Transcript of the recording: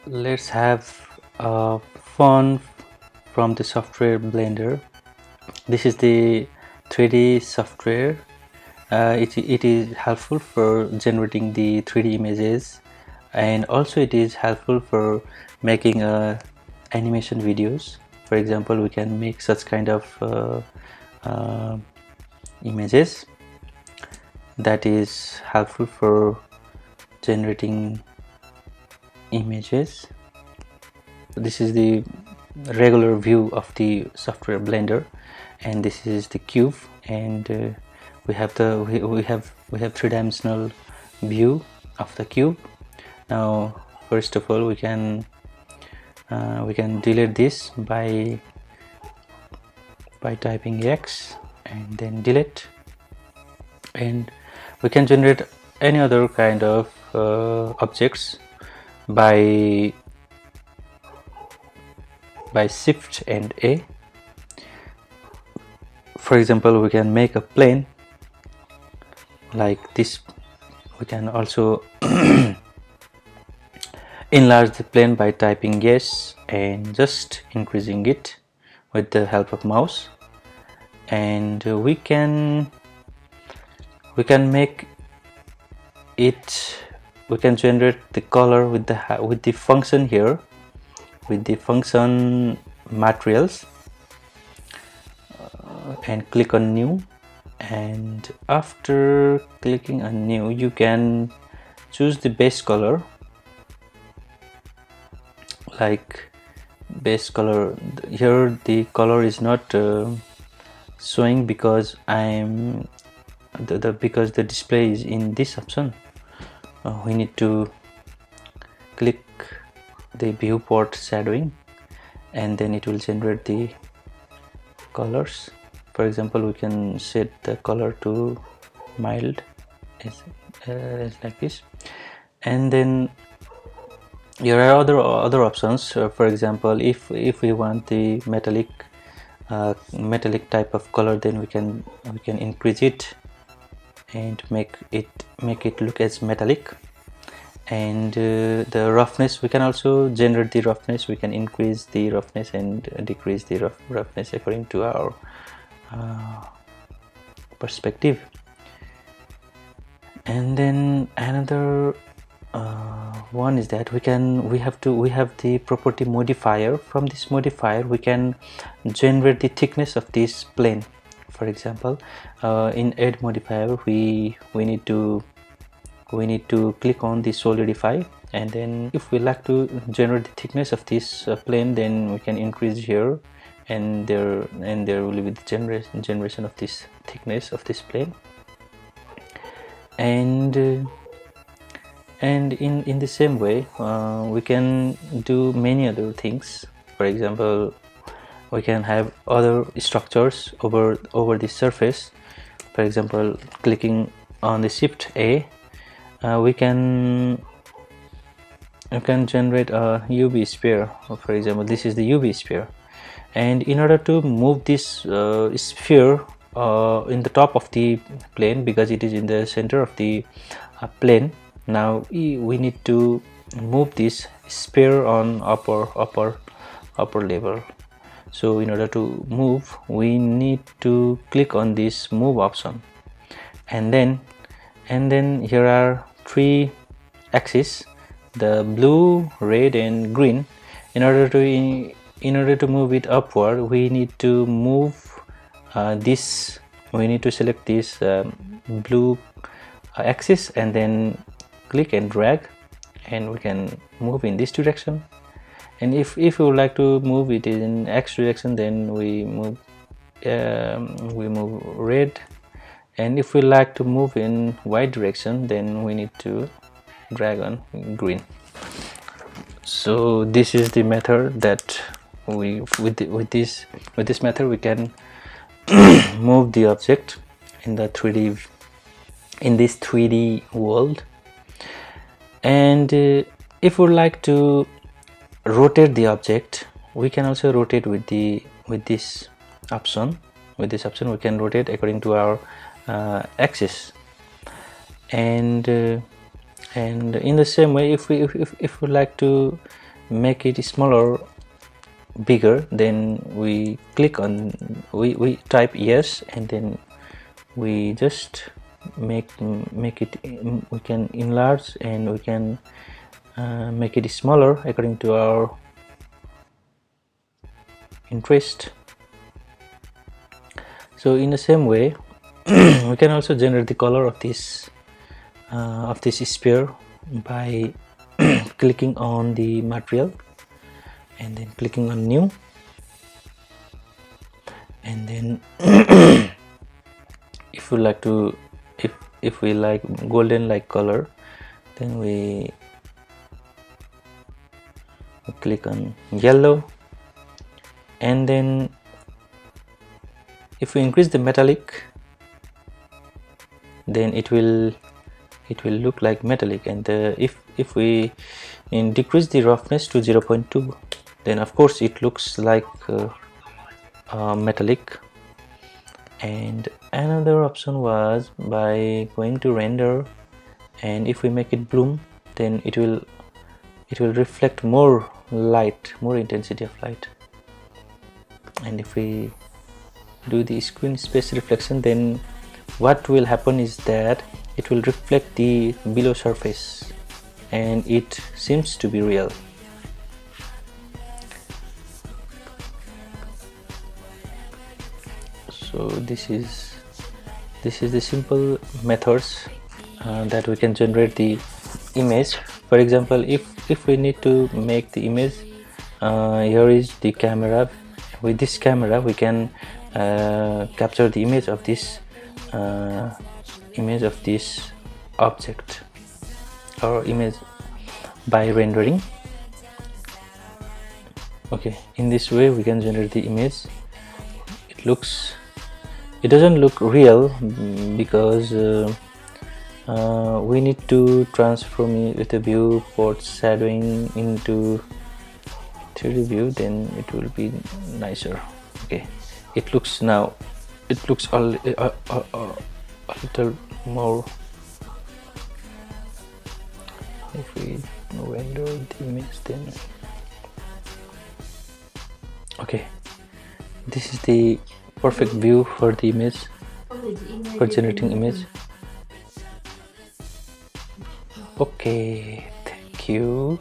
let's have fun from the software Blender. This is the 3D software. It is helpful for generating the 3D images, and also it is helpful for making animation videos. For example, we can make such kind of images that is helpful for generating images. This is the regular view of the software Blender, and this is the cube, and we have three-dimensional view of the cube. Now first of all we can delete this by typing X and then delete, and we can generate any other kind of objects by Shift and A. For example, we can make a plane like this. We can also enlarge the plane by typing yes and just increasing it with the help of mouse, and we can make it, we can generate the color with the function here, with the function materials, and click on new, and after clicking on new you can choose the base color, like base color. Here the color is not showing because because the display is in this option. We need to click the viewport shadowing, and then it will generate the colors. For example, we can set the color to mild, as like this, and then there are other options. For example, if we want the metallic type of color, then we can increase it and make it look as metallic. And the roughness, we can also generate the roughness. We can increase the roughness and decrease the roughness according to our perspective. And then another one is that we have the property modifier. From this modifier we can generate the thickness of this plane. For example, in add modifier we need to click on the solidify, and then if we like to generate the thickness of this plane, then we can increase here, and there will be the generation of this thickness of this plane. And in the same way we can do many other things. For example, we can have other structures over the surface. For example, clicking on the Shift A, we can generate a UV sphere. For example, this is the UV sphere, and in order to move this sphere in the top of the plane, because it is in the center of the plane, now we need to move this sphere on upper level. So in order to move, we need to click on this move option, and then here are three axes, the blue, red and green. In order to move it upward, we need to move this, we need to select this blue axis and then click and drag, and we can move in this direction. And if we would like to move it in X direction, then we move red, and if we like to move in Y direction, then we need to drag on green. So this is the method that with this method we can move the object in the 3D, in this 3D world. And if we like to rotate the object, we can also rotate with this option. With this option we can rotate according to our axis. And in the same way, if we like to make it smaller, bigger, then we click on, we type yes, and then we just make it, we can enlarge, and we can make it smaller according to our interest. So in the same way we can also generate the color of this sphere by clicking on the material and then clicking on new, and then if we like to, if we like golden like color, then we click on yellow, and then if we increase the metallic, then it will look like metallic, and if we decrease the roughness to 0.2, then of course it looks like metallic. And another option was by going to render, and if we make it bloom, then it will reflect more light, more intensity of light. And if we do the screen space reflection, then what will happen is that it will reflect the below surface, and it seems to be real. So this is the simple methods that we can generate the image. For example, if we need to make the image, here is the camera. With this camera we can capture the image of this object or image by rendering. Okay, in this way we can generate the image. It doesn't look real because we need to transform it with a viewport shadowing into 3D view, then it will be nicer. Okay, it looks now, it looks a little more. If we render the image, then okay, this is the perfect view for the image, for generating image. Okay, thank you.